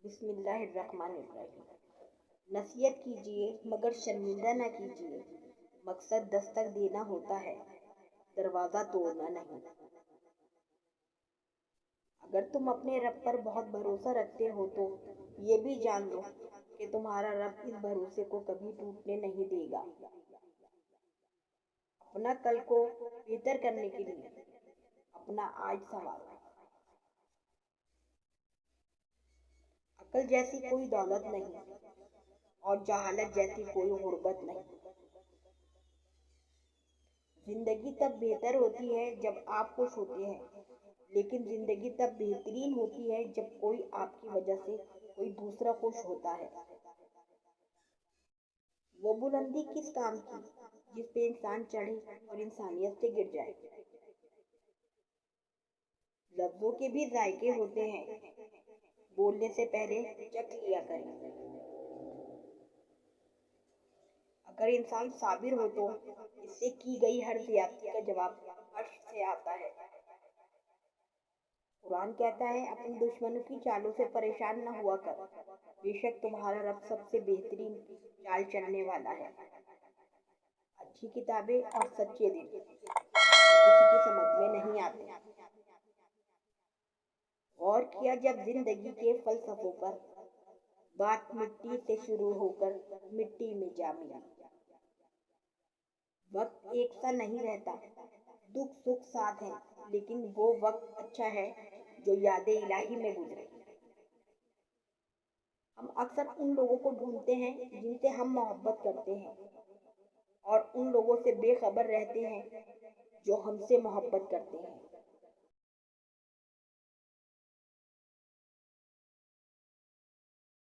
بسم اللہ الرحمن الرحیم۔ نصیحت کیجیے مگر شرمندہ نہ کیجیے۔ مقصد دستک دینا ہوتا ہے، دروازہ توڑنا نہیں۔ اگر تم اپنے رب پر بہت بھروسہ رکھتے ہو تو یہ بھی جان لو کہ تمہارا رب اس بھروسے کو کبھی ٹوٹنے نہیں دے گا۔ اپنا کل کو بہتر کرنے کے لیے اپنا آج سنوارو۔ عقل جیسی کوئی دولت نہیں اور جہالت جیسی کوئی غربت نہیں۔ زندگی تب بہتر ہوتی ہے جب آپ خوش ہوتے ہیں، لیکن زندگی تب بہترین ہوتی ہے جب کوئی آپ کی وجہ سے کوئی دوسرا خوش ہوتا ہے۔ وہ بلندی کس کام کی جس پہ انسان چڑھے اور انسانیت سے گر جائے۔ لفظوں کے بھی ذائقے ہوتے ہیں، بولنے سے پہلے چکھ لیا کریں۔ اگر انسان صابر ہو تو اس سے کی گئی ہر زیادتی کا جواب عرش سے آتا ہے۔ قرآن کہتا ہے اپنے دشمنوں کی چالوں سے پریشان نہ ہوا کر، بے شک تمہارا رب سب سے بہترین چال چلنے والا ہے۔ اچھی کتابیں اور سچے دل کسی کی سمجھ میں نہیں آتے۔ غور کیا جب زندگی کے فلسفوں پر، بات مٹی سے شروع ہو کر مٹی میں جا ملی۔ وقت ایک سا نہیں رہتا، دکھ سکھ ساتھ ہیں، لیکن وہ وقت اچھا ہے جو یاد الہی میں گزرے۔ ہم اکثر ان لوگوں کو ڈھونڈتے ہیں جن سے ہم محبت کرتے ہیں، اور ان لوگوں سے بے خبر رہتے ہیں جو ہم سے محبت کرتے ہیں۔